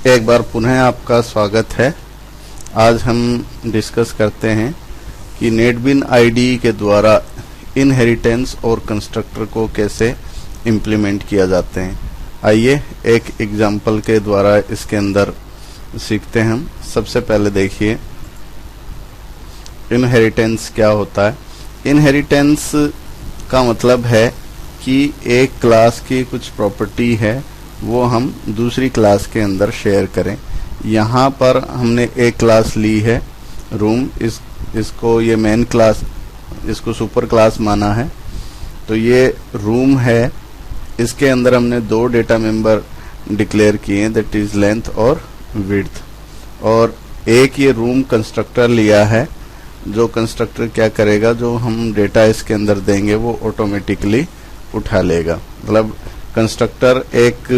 एक बार पुनः आपका स्वागत है। आज हम डिस्कस करते हैं कि नेटबिन आईडीई के द्वारा इनहेरिटेंस और कंस्ट्रक्टर को कैसे इम्प्लीमेंट किया जाते हैं। आइए एक एग्जांपल के द्वारा इसके अंदर सीखते हैं हम। सबसे पहले देखिए इनहेरिटेंस क्या होता है। इनहेरिटेंस का मतलब है कि एक क्लास की कुछ प्रॉपर्टी है वो हम दूसरी क्लास के अंदर शेयर करें। यहाँ पर हमने एक क्लास ली है रूम, इसको ये मेन क्लास, इसको सुपर क्लास माना है। तो ये रूम है, इसके अंदर हमने दो डेटा मेंबर डिक्लेयर किए हैं, दैट इज लेंथ और विड्थ। और एक ये रूम कंस्ट्रक्टर लिया है, जो कंस्ट्रक्टर क्या करेगा, जो हम डेटा इसके अंदर देंगे वो ऑटोमेटिकली उठा लेगा। मतलब कंस्ट्रक्टर एक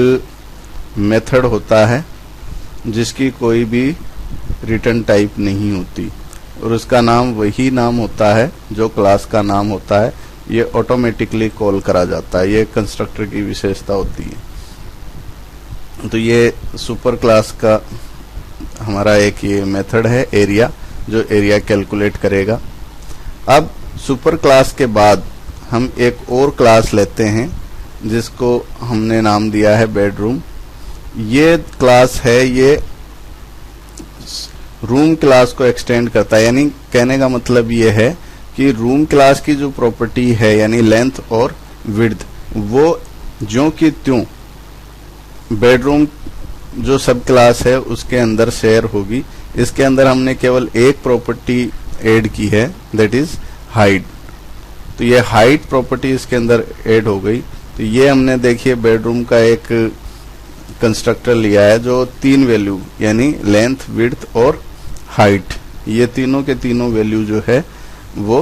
मेथड होता है जिसकी कोई भी रिटर्न टाइप नहीं होती और उसका नाम वही नाम होता है जो क्लास का नाम होता है। ये ऑटोमेटिकली कॉल करा जाता है, ये कंस्ट्रक्टर की विशेषता होती है। तो ये सुपर क्लास का हमारा एक ये मेथड है एरिया, जो एरिया कैलकुलेट करेगा। अब सुपर क्लास के बाद हम एक और क्लास लेते हैं जिसको हमने नाम दिया है बेडरूम। ये क्लास है, ये रूम क्लास को एक्सटेंड करता है। यानी कहने का मतलब ये है कि रूम क्लास की जो प्रॉपर्टी है यानी लेंथ और विड्थ, वो ज्यों की त्यों बेडरूम जो सब क्लास है उसके अंदर शेयर होगी। इसके अंदर हमने केवल एक प्रॉपर्टी ऐड की है, दैट इज हाइट। तो ये हाइट प्रॉपर्टी इसके अंदर ऐड हो गई। तो ये हमने देखिए बेडरूम का एक कंस्ट्रक्टर लिया है जो तीन वैल्यू यानी लेंथ, विड्थ और हाइट, ये तीनों के तीनों वैल्यू जो है वो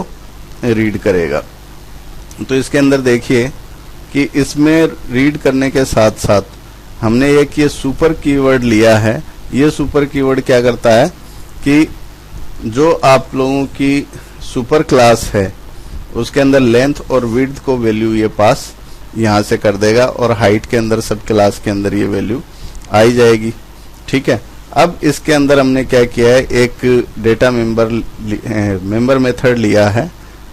रीड करेगा। तो इसके अंदर देखिए कि इसमें रीड करने के साथ साथ हमने एक ये सुपर कीवर्ड लिया है। ये सुपर कीवर्ड क्या करता है कि जो आप लोगों की सुपर क्लास है उसके अंदर लेंथ और विड्थ को वैल्यू ये पास यहाँ से कर देगा और हाइट के अंदर सब क्लास के अंदर ये वैल्यू आई जाएगी। ठीक है। अब इसके अंदर हमने क्या किया है, एक डेटा मेंबर मेथड लिया है,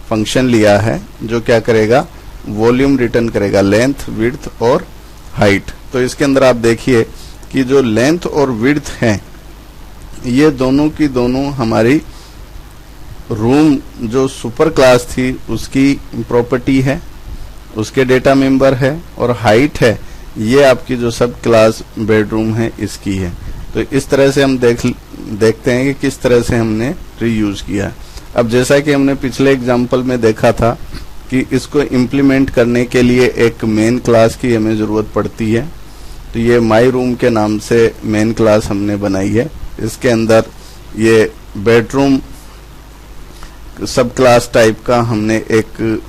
फंक्शन लिया है जो क्या करेगा, वॉल्यूम रिटर्न करेगा, लेंथ, विड्थ और हाइट। तो इसके अंदर आप देखिए कि जो लेंथ और विड्थ है ये दोनों की दोनों हमारी रूम जो सुपर क्लास थी उसकी प्रॉपर्टी है, उसके डेटा मेंबर है, और हाइट है ये आपकी जो सब क्लास बेडरूम है इसकी है। तो इस तरह से हम देखते हैं कि किस तरह से हमने रीयूज किया। अब जैसा कि हमने पिछले एग्जांपल में देखा था कि इसको इम्प्लीमेंट करने के लिए एक मेन क्लास की हमें जरूरत पड़ती है। तो ये माई रूम के नाम से मेन क्लास हमने बनाई है। इसके अंदर ये बेडरूम सब क्लास टाइप का हमने एक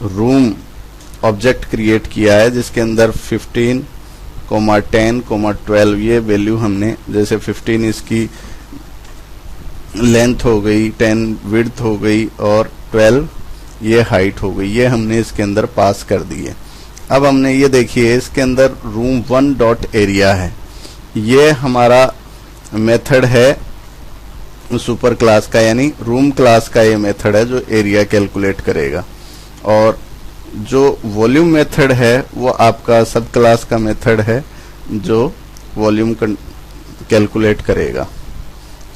रूम ऑब्जेक्ट क्रिएट किया है जिसके अंदर 15, 10, 12 ये वैल्यू हमने, जैसे 15 इसकी लेंथ हो गई, 10 विड्थ हो गई और 12 ये हाइट हो गई, ये हमने इसके अंदर पास कर दी है। अब हमने ये देखिए इसके अंदर रूम 1 डॉट एरिया है, ये हमारा मेथड है सुपर क्लास का, यानी रूम क्लास का ये मेथड है जो एरिया कैलकुलेट करेगा। और जो वॉल्यूम मेथड है वो आपका सब क्लास का मेथड है जो वॉल्यूम कैलकुलेट करेगा।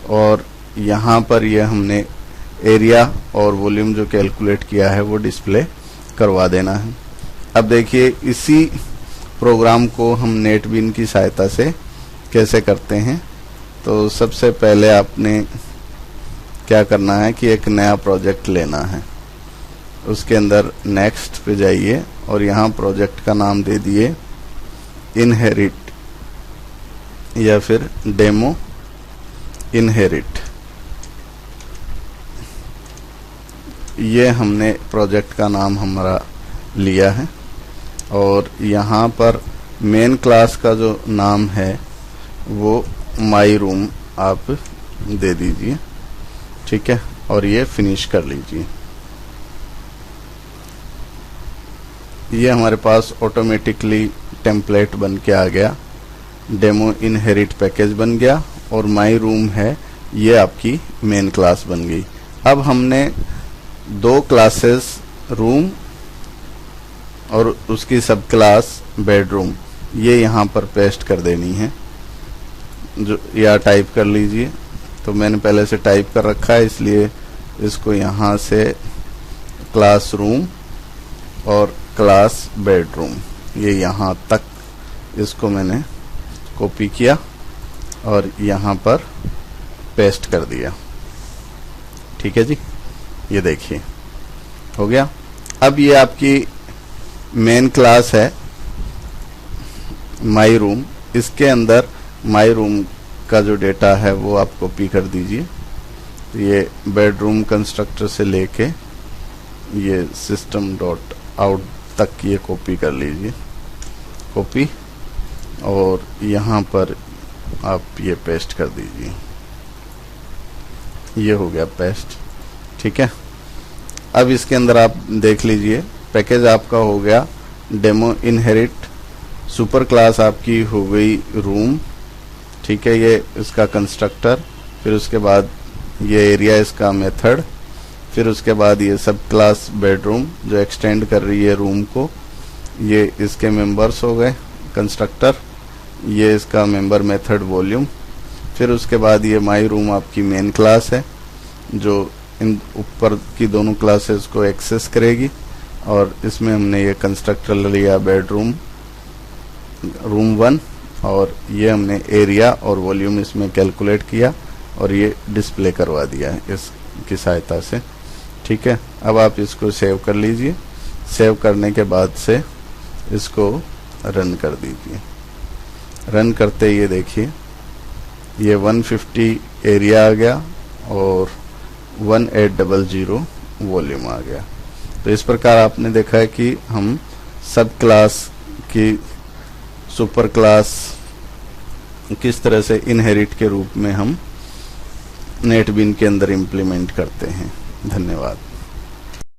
और यहाँ पर ये हमने एरिया और वॉल्यूम जो कैलकुलेट किया है वो डिस्प्ले करवा देना है। अब देखिए इसी प्रोग्राम को हम नेटबिन की सहायता से कैसे करते हैं। तो सबसे पहले आपने क्या करना है कि एक नया प्रोजेक्ट लेना है, उसके अंदर नेक्स्ट पे जाइए और यहाँ प्रोजेक्ट का नाम दे दिए इनहेरिट या फिर डेमो इनहेरिट। ये हमने प्रोजेक्ट का नाम हमारा लिया है और यहाँ पर मेन क्लास का जो नाम है वो माई रूम आप दे दीजिए। ठीक है, और ये फिनिश कर लीजिए। ये हमारे पास ऑटोमेटिकली टेम्पलेट बन के आ गया। डेमो इनहेरिट पैकेज बन गया और माई रूम है, ये आपकी मेन क्लास बन गई। अब हमने दो क्लासेस रूम और उसकी सब क्लास बेडरूम ये यहाँ पर पेस्ट कर देनी है, जो या टाइप कर लीजिए। तो मैंने पहले से टाइप कर रखा है, इसलिए इसको यहाँ से क्लास रूम और क्लास बेडरूम ये यहाँ तक इसको मैंने कॉपी किया और यहाँ पर पेस्ट कर दिया। ठीक है जी, ये देखिए हो गया। अब ये आपकी मेन क्लास है माई रूम, इसके अंदर माई रूम का जो डेटा है वो आप कॉपी कर दीजिए। ये बेडरूम कंस्ट्रक्टर से लेके ये सिस्टम डॉट आउट तक ये कॉपी कर लीजिए, कॉपी, और यहाँ पर आप ये पेस्ट कर दीजिए। ये हो गया पेस्ट। ठीक है, अब इसके अंदर आप देख लीजिए पैकेज आपका हो गया डेमो इनहेरिट, सुपर क्लास आपकी हो गई रूम। ठीक है, ये इसका कंस्ट्रक्टर, फिर उसके बाद ये एरिया इसका मेथड, फिर उसके बाद ये सब क्लास बेडरूम जो एक्सटेंड कर रही है रूम को, ये इसके मेंबर्स हो गए कंस्ट्रक्टर, ये इसका मेंबर मेथड वॉल्यूम, फिर उसके बाद ये माई रूम आपकी मेन क्लास है जो इन ऊपर की दोनों क्लासेस को एक्सेस करेगी, और इसमें हमने ये कंस्ट्रक्टर लिया बेडरूम रूम 1, और ये हमने एरिया और वॉल्यूम इसमें कैलकुलेट किया और ये डिस्प्ले करवा दिया है इसकी सहायता से। ठीक है, अब आप इसको सेव कर लीजिए। सेव करने के बाद से इसको रन कर दीजिए। रन करते ये देखिए ये 150 एरिया आ गया और 1800 वॉल्यूम आ गया। तो इस प्रकार आपने देखा है कि हम सब क्लास की सुपर क्लास किस तरह से इनहेरिट के रूप में हम नेटबीन के अंदर इम्प्लीमेंट करते हैं। धन्यवाद।